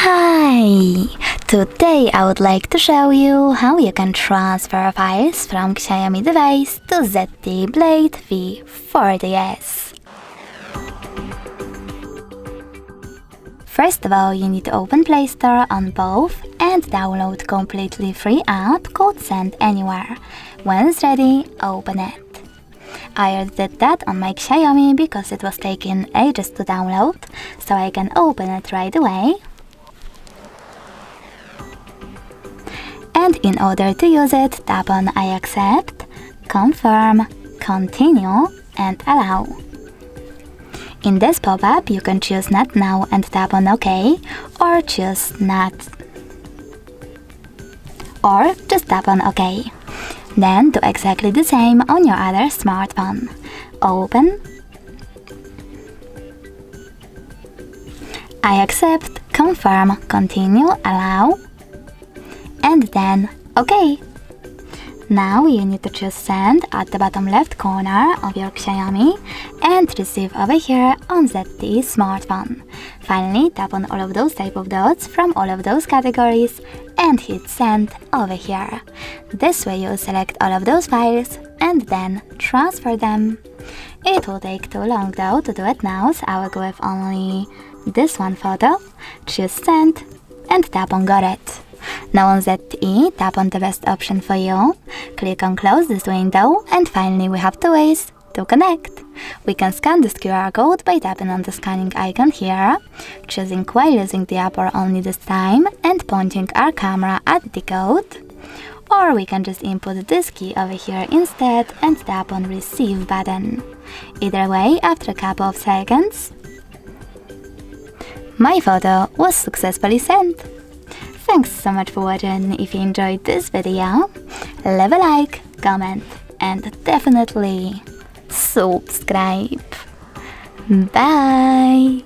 Hi! Today I would like to show you how you can transfer files from Xiaomi device to ZTE V40s. First of all, you need to open Play Store on both and download completely free app called Send Anywhere. When it's ready, open it. I already did that on my Xiaomi because it was taking ages to download, so I can open it right away. And in order to use it, tap on I accept, confirm, continue, and allow. In this pop-up, you can choose Not Now and tap on OK, or choose Not, or just tap on OK. Then do exactly the same on your other smartphone. Open, I accept, confirm, continue, allow, and then OK. Now you need to choose Send at the bottom left corner of your Xiaomi and Receive over here on ZTE smartphone. Finally, tap on all of those type of dots from all of those categories and hit Send over here. This way you will select all of those files and then transfer them. It will take too long though to do it now, so I will go with only this one photo, choose Send and tap on Got It. Now on ZTE, tap on the best option for you, click on Close this window, and finally we have two ways to connect. We can scan this QR code by tapping on the scanning icon here, choosing while using the app or only this time, and pointing our camera at the code. Or we can just input this key over here instead and tap on Receive button. Either way, after a couple of seconds, my photo was successfully sent. Thanks so much for watching. If you enjoyed this video, leave a like, comment, and definitely subscribe. Bye!